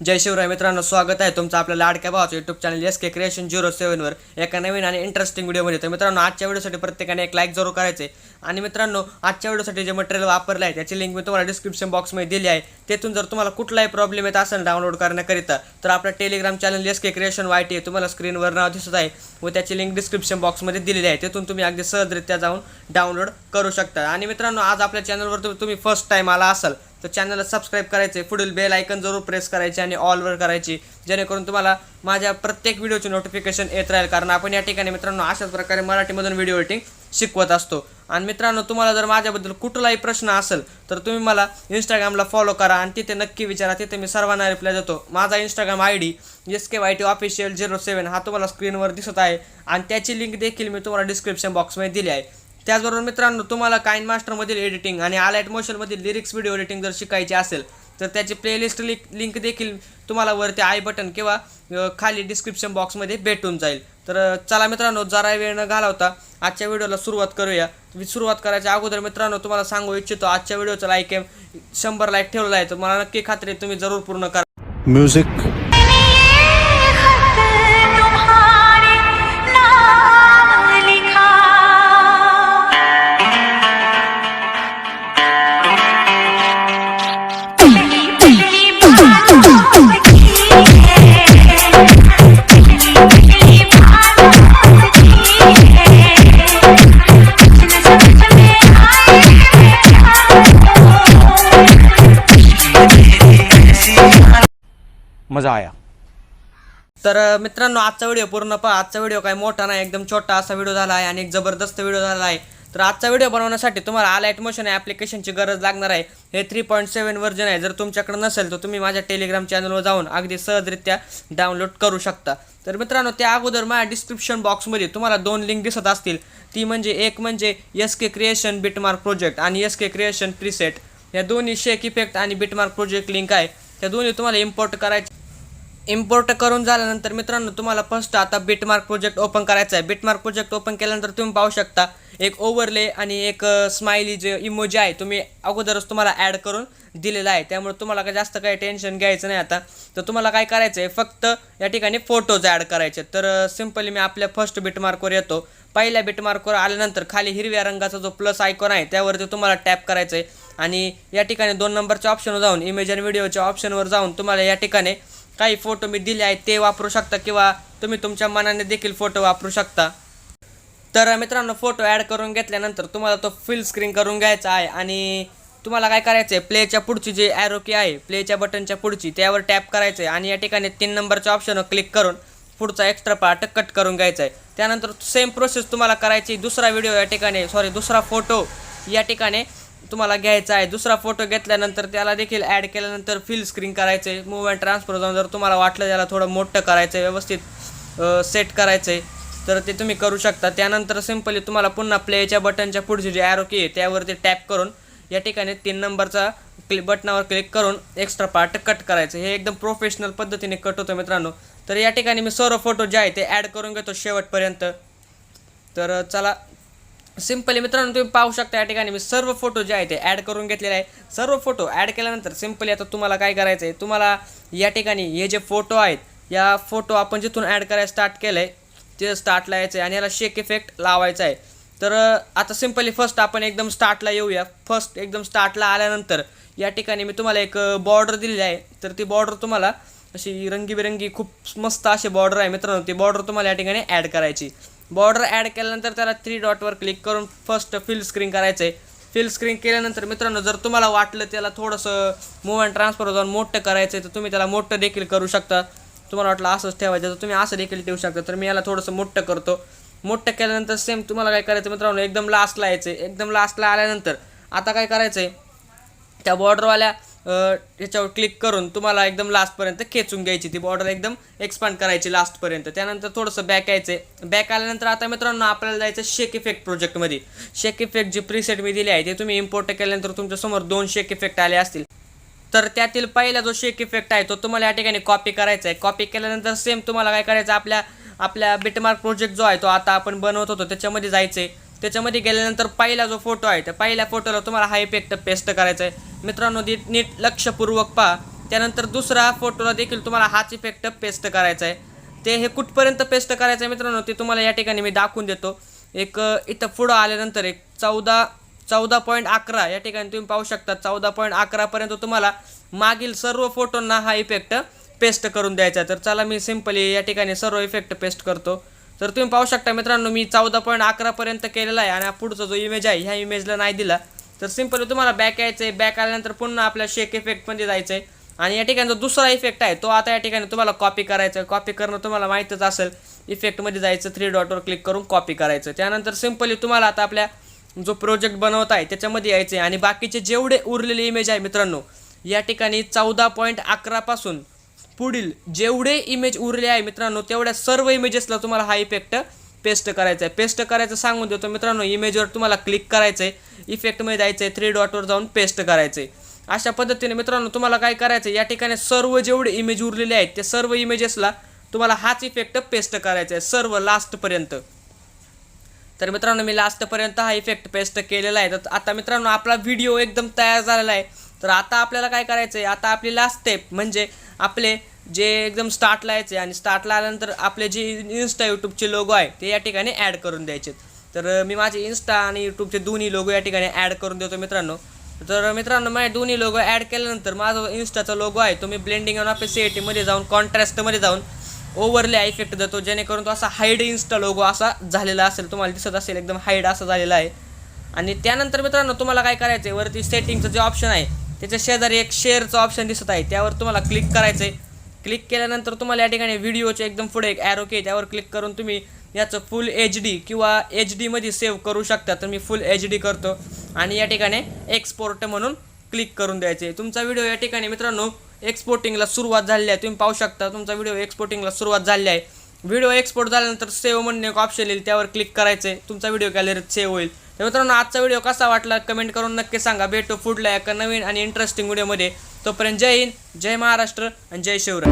जय शिवराय मित्रांनो, स्वागत आहे तुमचं आपल्या लाडक्या भावाचं यूट्यूब चॅनल SK क्रिएशन 07 वर एका नवीन आणि इंटरेस्टिंग व्हिडिओमध्ये. तर मित्रांनो, आजच्या व्हिडिओसाठी प्रत्येकाने एक लाईक जरूर करायचे. आणि मित्रांनो, आजच्या व्हिडिओसाठी जे मटेरियल वापरलं आहे त्याची लिंक मी तुम्हाला डिस्क्रिप्शन बॉक्समध्ये दिली आहे. तेथून जर तुम्हाला कुठलाही प्रॉब्लेम येत असेल डाउनलोड करण्याकरिता तर आपला Telegram channel SK creation YT तुम्हाला स्क्रीनवर नाव दिसत आहे व त्याची लिंक डिस्क्रिप्शन बॉक्समध्ये दिलेली आहे. तेथून तुम्ही अगदी सहजरित्या जाऊन डाउनलोड करू शकता. आणि मित्रांनो, आज आपल्या चॅनलवर तुम्ही फर्स्ट टाइम आला असाल तर चॅनलला सबस्क्राईब करायचे, पुढील बेल आयकन जरूर प्रेस करायचे आणि ऑलवर करायची, जेणेकरून तुम्हाला माझ्या प्रत्येक व्हिडिओची नोटिफिकेशन येत राहील. कारण आपण या ठिकाणी मित्रांनो अशाच प्रकारे मराठीमधून व्हिडिओ एडिटिंग शिकवत असतो. आणि मित्रांनो, तुम्हाला जर माझ्याबद्दल कुठलाही प्रश्न असेल तर तुम्ही मला इंस्टाग्रामला फॉलो करा आणि तिथे नक्की विचारा. तिथे मी सर्वांना रिप्लाय देतो. माझा इंस्टाग्राम ID SKYT Official 07 हा तुम्हाला स्क्रीनवर दिसत आहे आणि त्याची लिंक देखील मी तुम्हाला डिस्क्रिप्शन बॉक्समध्ये दिली आहे. त्याचबरोबर मित्रांनो, तुम्हाला काइन मास्टरमधील एडिटिंग आणि आलाइट मोशनमधील लिरिक्स व्हिडिओ एडिटिंग जर शिकायची असेल तर त्याची प्लेलिस्ट लिंक देखील तुम्हाला वरती आय बटन किंवा खाली डिस्क्रिप्शन बॉक्समध्ये भेटून जाईल. तर चला मित्रांनो, जरा वेळ न घालवता आजच्या व्हिडिओला सुरुवात करूया. सुरुवात करायच्या अगोदर मित्रांनो तुम्हाला सांगू इच्छितो, आजच्या व्हिडिओचा लाईक 100 लाईक ठेवला आहे तर मला नक्की खात्री तुम्ही जरूर पूर्ण करा. म्युझिक मजा आया. तर मित्रांनो, आजचा व्हिडिओ पूर्ण पहा. आजचा व्हिडिओ काय मोठा नाही, एकदम छोटा असा व्हिडिओ झाला आहे आणि एक जबरदस्त व्हिडिओ झाला आहे. तर आजचा व्हिडिओ बनवण्यासाठी तुम्हाला आलाइट मोशन ॲप्लिकेशनची गरज लागणार आहे. हे 3.7 व्हर्जन आहे. जर तुमच्याकडे नसेल तर तुम्ही माझ्या टेलिग्राम चॅनलवर जाऊन अगदी सहजरित्या डाउनलोड करू शकता. तर मित्रांनो, त्या अगोदर माझ्या डिस्क्रिप्शन बॉक्समध्ये तुम्हाला 2 लिंक दिसत असतील. ती म्हणजे एक म्हणजे SK क्रिएशन बिटमार्क प्रोजेक्ट आणि SK क्रिएशन प्रीसेट. या दोन्ही शेक इफेक्ट आणि बिटमार्क प्रोजेक्ट लिंक आहे. त्या दोन्ही तुम्हाला इम्पोर्ट करून झाल्यानंतर मित्रांनो, तुम्हाला फर्स्ट आता बिटमार्क प्रोजेक्ट ओपन करायचा आहे. बिटमार्क प्रोजेक्ट ओपन केल्यानंतर तुम्ही पाहू शकता एक ओव्हरले आणि एक स्माइली जे इमोजी आहे तुम्ही अगोदरच तुम्हाला ॲड करून दिलेला आहे. त्यामुळे तुम्हाला जास्त काही टेन्शन घ्यायचं नाही. आता तर तुम्हाला काय करायचं आहे, फक्त या ठिकाणी फोटोज ॲड करायचे. तर सिम्पली मी आपल्या फर्स्ट बिटमार्कवर येतो. पहिल्या बिटमार्कवर आल्यानंतर खाली हिरव्या रंगाचा जो प्लस आयकॉन आहे त्यावरती तुम्हाला टॅप करायचं आहे आणि या ठिकाणी 2 नंबरच्या ऑप्शनवर जाऊन इमेज आणि व्हिडिओच्या ऑप्शनवर जाऊन तुम्हाला या ठिकाणी काही फोटो मी दिले आहेत ते वापरू शकता किंवा तुम्ही तुमच्या मनाने देखील फोटो वापरू शकता. तर मित्रांनो, फोटो ॲड करून घेतल्यानंतर तुम्हाला तो फुल स्क्रीन करून घ्यायचा आहे आणि तुम्हाला काय करायचं आहे, प्लेच्या पुढची जे ॲरो की आहे प्लेच्या बटनच्या पुढची त्यावर टॅप करायचं आहे आणि या ठिकाणी 3 नंबरच्या ऑप्शनवर क्लिक करून पुढचा एक्स्ट्रा पार्ट कट करून घ्यायचा आहे. त्यानंतर सेम प्रोसेस तुम्हाला करायची. दुसरा फोटो या ठिकाणी तुम्हाला घ्यायचा आहे. दुसरा फोटो घेतल्यानंतर त्याला देखील ॲड केल्यानंतर फुल स्क्रीन करायचं आहे. मूव अँड ट्रान्सफर जाऊन जर तुम्हाला वाटलं त्याला थोडं मोठं करायचं आहे, व्यवस्थित सेट करायचं आहे तर ते तुम्ही करू शकता. त्यानंतर सिम्पली तुम्हाला पुन्हा प्लेच्या बटनच्या पुढची जी ॲरो की आहे त्यावरती टॅप करून या ठिकाणी 3 नंबरचा बटनावर क्लिक करून एक्स्ट्रा पार्ट कट करायचं. हे एकदम प्रोफेशनल पद्धतीने कट होतं मित्रांनो. तर या ठिकाणी मी सर्व फोटो जे आहे ते ॲड करून घेतो शेवटपर्यंत. तर चला, सिम्पली मित्रांनो तुम्ही पाहू शकता या ठिकाणी मी सर्व फोटो जे आहे ते ॲड करून घेतलेले आहे. सर्व फोटो ॲड केल्यानंतर सिम्पली आता तुम्हाला काय करायचं आहे, तुम्हाला या ठिकाणी हे जे फोटो आहेत या फोटो आपण जिथून ॲड करायला स्टार्ट केलं आहे ते स्टार्टला यायचं आहे आणि याला शेक इफेक्ट लावायचा आहे. तर आता सिम्पली फर्स्ट आपण एकदम स्टार्टला येऊया. फर्स्ट एकदम स्टार्टला आल्यानंतर या ठिकाणी मी तुम्हाला एक बॉर्डर दिलेली आहे. तर ती बॉर्डर तुम्हाला अशी रंगीबिरंगी खूप मस्त अशी बॉर्डर आहे मित्रांनो. ती बॉर्डर तुम्हाला या ठिकाणी ॲड करायची. बॉर्डर ॲड केल्यानंतर त्याला 3 डॉटवर क्लिक करून फर्स्ट फिल स्क्रीन करायचं आहे. फिल स्क्रीन केल्यानंतर मित्रांनो, जर तुम्हाला वाटलं त्याला थोडंसं मूव अँड ट्रान्सफर जाऊन मोठं करायचं आहे तर तुम्ही त्याला मोठं देखील करू शकता. तुम्हाला वाटलं असंच ठेवायचं तर तुम्ही असं देखील ठेवू शकता. तर मी याला थोडंसं मोठं करतो. मोठं केल्यानंतर सेम तुम्हाला काय करायचं मित्रांनो, एकदम लास्टला यायचं आहे. एकदम लास्टला आल्यानंतर आता काय करायचं आहे, त्या बॉर्डरवाल्या याच्यावर क्लिक करून तुम्हाला एकदम लास्टपर्यंत खेचून घ्यायची. ती बॉर्डर एकदम एक्सपांड करायची लास्टपर्यंत. त्यानंतर थोडंसं बॅक यायचं आहे. बॅक आल्यानंतर आता मित्रांनो आपल्याला जायचं शेक इफेक्ट प्रोजेक्टमध्ये. शेक इफेक्ट जी प्रीसेट मी दिली आहे ते तुम्ही इम्पोर्ट केल्यानंतर तुमच्यासमोर 2 शेक इफेक्ट आले असतील. तर त्यातील पहिला जो शेक इफेक्ट आहे तो तुम्हाला या ठिकाणी कॉपी करायचा आहे. कॉपी केल्यानंतर सेम तुम्हाला काय करायचं, आपल्या बिटमार्क प्रोजेक्ट जो आहे तो आता आपण बनवत होतो त्याच्यामध्ये जायचं आहे. त्याच्यामध्ये गेल्यानंतर पहिला जो फोटो आहे त्या पहिल्या फोटोला तुम्हाला हा इफेक्ट पेस्ट करायचा आहे. मित्रांनो नीट लक्षपूर्वक पहा. त्यानंतर दुसरा फोटोला देखील तुम्हाला हाच इफेक्ट पेस्ट करायचा आहे. ते हे कुठपर्यंत पेस्ट करायचं आहे मित्रांनो ते तुम्हाला या ठिकाणी मी दाखवून देतो. एक इथं पुढं आल्यानंतर एक 14.11 या ठिकाणी तुम्ही पाहू शकता. 14.11 पर्यंत तुम्हाला मागील सर्व फोटोंना हा इफेक्ट पेस्ट करून द्यायचा. तर चला मी सिंपली या ठिकाणी सर्व इफेक्ट पेस्ट करतो. तर तुम्ही पाहू शकता मित्रांनो मी 14.11 पर्यंत केलेला आहे आणि पुढचा जो इमेज आहे ह्या इमेजला नाही दिला. तर सिंपली तुम्हाला बॅक यायचं आहे. बॅक आल्यानंतर पुन्हा आपल्या शेक इफेक्टमध्ये जायचं आहे आणि या ठिकाणी जो दुसरा इफेक्ट आहे तो आता या ठिकाणी तुम्हाला कॉपी करायचा आहे. कॉपी करणं तुम्हाला माहीतच असेल. इफेक्टमध्ये जायचं, 3 डॉटवर क्लिक करून कॉपी करायचं. त्यानंतर सिंपली तुम्हाला आता आपल्या जो प्रोजेक्ट बनवत आहे त्याच्यामध्ये यायचं आहे आणि बाकीचे जेवढे उरलेले इमेज आहे मित्रांनो या ठिकाणी 14.11 पासून पुढील जेवढे इमेज उरले आहे मित्रांनो तेवढ्या सर्व इमेजेसला तुम्हाला हा इफेक्ट पेस्ट करायचा आहे. पेस्ट करायचं सांगून देतो मित्रांनो. इमेजवर तुम्हाला क्लिक करायचं आहे, इफेक्टमध्ये जायचं आहे, 3 डॉटवर जाऊन पेस्ट करायचं आहे. अशा पद्धतीने मित्रांनो तुम्हाला काय करायचं आहे या ठिकाणी सर्व जेवढे इमेज उरलेले आहेत त्या सर्व इमेजेसला तुम्हाला हाच इफेक्ट पेस्ट करायचा आहे सर्व लास्टपर्यंत. तर मित्रांनो मी लास्टपर्यंत हा इफेक्ट पेस्ट केलेला आहे. तर आता मित्रांनो आपला व्हिडिओ एकदम तयार झालेला आहे. तर आता आपल्याला काय करायचं आहे, आता आपली लास्ट स्टेप म्हणजे आपले जे एकदम स्टार्टला यायचे आणि स्टार्टला आल्यानंतर आपले जे इन्स्टा यूट्यूबचे लोगो आहे ते या ठिकाणी ॲड करून द्यायचे. तर मी माझे इन्स्टा आणि यूट्यूबचे दोन्ही लोगो या ठिकाणी ॲड करून देतो मित्रांनो. तर मित्रांनो माझे दोन्ही लोगो ॲड केल्यानंतर माझा इन्स्टाचा लोगो आहे तो मी ब्लेंडिंग आणि आपल्या सेटिंगमध्ये जाऊन कॉन्ट्रास्टमध्ये जाऊन ओव्हरले इफेक्ट देतो जेणेकरून तो असा हाईड इन्स्टा लोगो असा झालेला असेल. तुम्हाला दिसत असेल एकदम हाईड असा झालेला आहे. आणि त्यानंतर मित्रांनो तुम्हाला काय करायचं आहे, वरती सेटिंगचं जे ऑप्शन आहे त्याच्या शेजारी एक शेअरचं ऑप्शन दिसत आहे त्यावर तुम्हाला क्लिक करायचं आहे. क्लिक केल्यानंतर तुम्हाला या ठिकाणी व्हिडिओच्या एकदम पुढे एक ॲरो की त्यावर क्लिक करून तुम्ही याचं फुल HD किंवा HD मध्ये सेव्ह करू शकता. तर मी फुल HD करतो आणि या ठिकाणी एक्सपोर्ट म्हणून क्लिक करून द्यायचे. तुमचा व्हिडिओ या ठिकाणी मित्रांनो एक्सपोर्टिंगला सुरुवात झाली आहे. तुम्ही पाहू शकता तुमचा व्हिडिओ एक्सपोर्टिंगला सुरुवात झाली आहे. व्हिडिओ एक्सपोर्ट झाल्यानंतर सेव्ह म्हणून एक ऑप्शन येईल त्यावर क्लिक करायचं आहे. तुमचा व्हिडिओ गॅलरीत सेव्ह होईल. तर मित्रांनो आजचा व्हिडिओ कसा वाटला कमेंट करून नक्की सांगा. भेटू पुढल्या एका नवीन आणि इंटरेस्टिंग व्हिडिओमध्ये. तोपर्यंत जय हिंद, जय महाराष्ट्र आणि जय शिवराय.